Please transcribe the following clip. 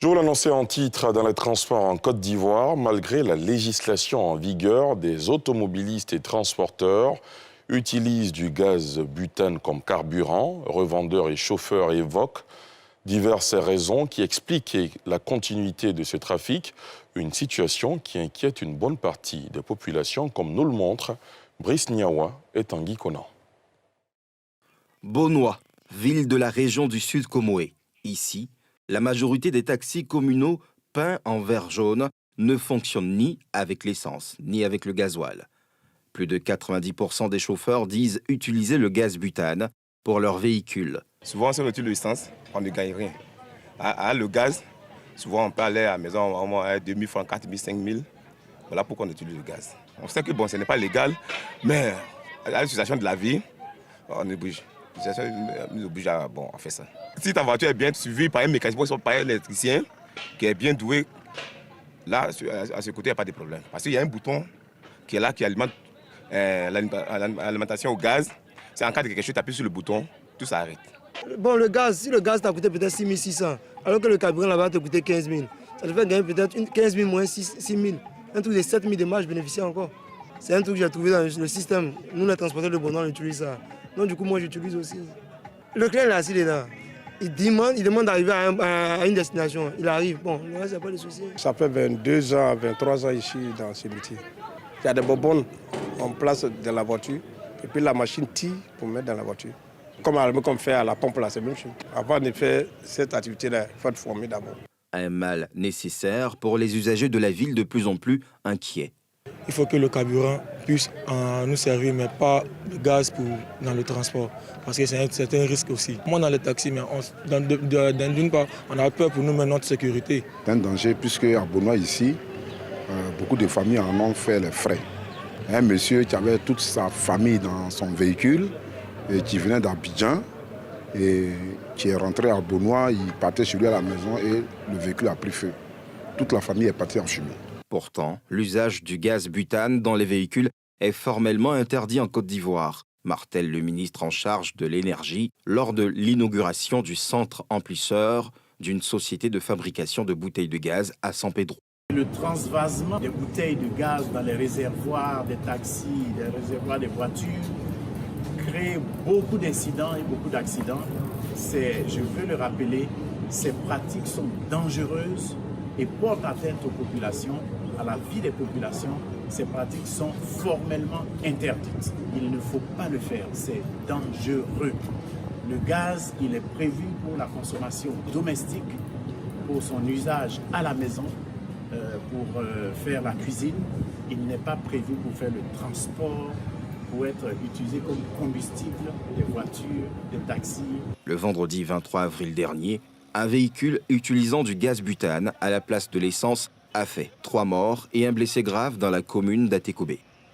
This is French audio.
Je vous l'annonçais en titre, dans les transports en Côte d'Ivoire, malgré la législation en vigueur, des automobilistes et transporteurs utilisent du gaz butane comme carburant. Revendeurs et chauffeurs évoquent diverses raisons qui expliquent la continuité de ce trafic, une situation qui inquiète une bonne partie des populations, comme nous le montrent Brice Niawa et Tanguy Conan. Bonois, ville de la région du Sud Comoé. Ici, la majorité des taxis communaux peints en vert jaune ne fonctionnent ni avec l'essence, ni avec le gasoil. Plus de 90% des chauffeurs disent utiliser le gaz butane pour leur véhicule. Souvent, si on utilise l'essence, on ne gagne rien. Le gaz, souvent on peut aller à la maison au moins à 2 000 francs, 4 000, 5 000. Voilà pourquoi on utilise le gaz. On sait que bon, ce n'est pas légal, mais à l'utilisation de la vie, on oblige. Nous oblige à faire ça. Si ta voiture est bien suivie par un mécanicien, par un électricien qui est bien doué, là, à ce côté, il n'y a pas de problème. Parce qu'il y a un bouton qui est là, qui alimente l'alimentation au gaz. C'est en cas de quelque chose, tu appuies sur le bouton, tout s'arrête. Bon, le gaz, si le gaz t'a coûté peut-être 6 600, alors que le carburant là-bas t'a coûté 15 000, ça te fait gagner peut-être 15 000 moins 6 000. Un truc de 7 000 de marge bénéficiaire encore. C'est un truc que j'ai trouvé dans le système. Nous, les transporteurs de Bonois, on utilise ça. Donc, du coup, moi, j'utilise aussi. Le client, là, s'il est là, il demande d'arriver à une destination. Il arrive. Bon, le reste, il n'y a pas de souci. Ça fait 22 ans, 23 ans ici dans ce métier. Il y a des bonbonnes, on place dans la voiture, et puis la machine tire pour mettre dans la voiture. Comme fait à la pompe, là, c'est la même chose. Avant de faire cette activité-là, il faut être formé d'abord. Un mal nécessaire pour les usagers de la ville de plus en plus inquiets. Il faut que le carburant puisse nous servir, mais pas le gaz dans le transport. Parce que c'est un risque aussi. Moi, dans les taxis, mais d'une part, on a peur pour nous, mais notre sécurité. C'est un danger, puisque à Bonois, ici, beaucoup de familles en ont fait les frais. Un monsieur qui avait toute sa famille dans son véhicule, et qui venait d'Abidjan, et qui est rentré à Bonois, il partait chez lui à la maison et le véhicule a pris feu. Toute la famille est partie en fumée. Pourtant, l'usage du gaz butane dans les véhicules est formellement interdit en Côte d'Ivoire, martèle le ministre en charge de l'énergie lors de l'inauguration du centre amplisseur d'une société de fabrication de bouteilles de gaz à San Pedro. Le transvasement des bouteilles de gaz dans les réservoirs des taxis, des réservoirs des voitures, crée beaucoup d'incidents et beaucoup d'accidents. Je veux le rappeler, ces pratiques sont dangereuses et portent atteinte aux populations, à la vie des populations. Ces pratiques sont formellement interdites. Il ne faut pas le faire, c'est dangereux. Le gaz, il est prévu pour la consommation domestique, pour son usage à la maison, pour faire la cuisine. Il n'est pas prévu pour faire le transport, pour être utilisé comme combustible des voitures, des taxis. Le vendredi 23 avril dernier, un véhicule utilisant du gaz butane à la place de l'essence a fait 3 morts et un blessé grave dans la commune d'Atekobé.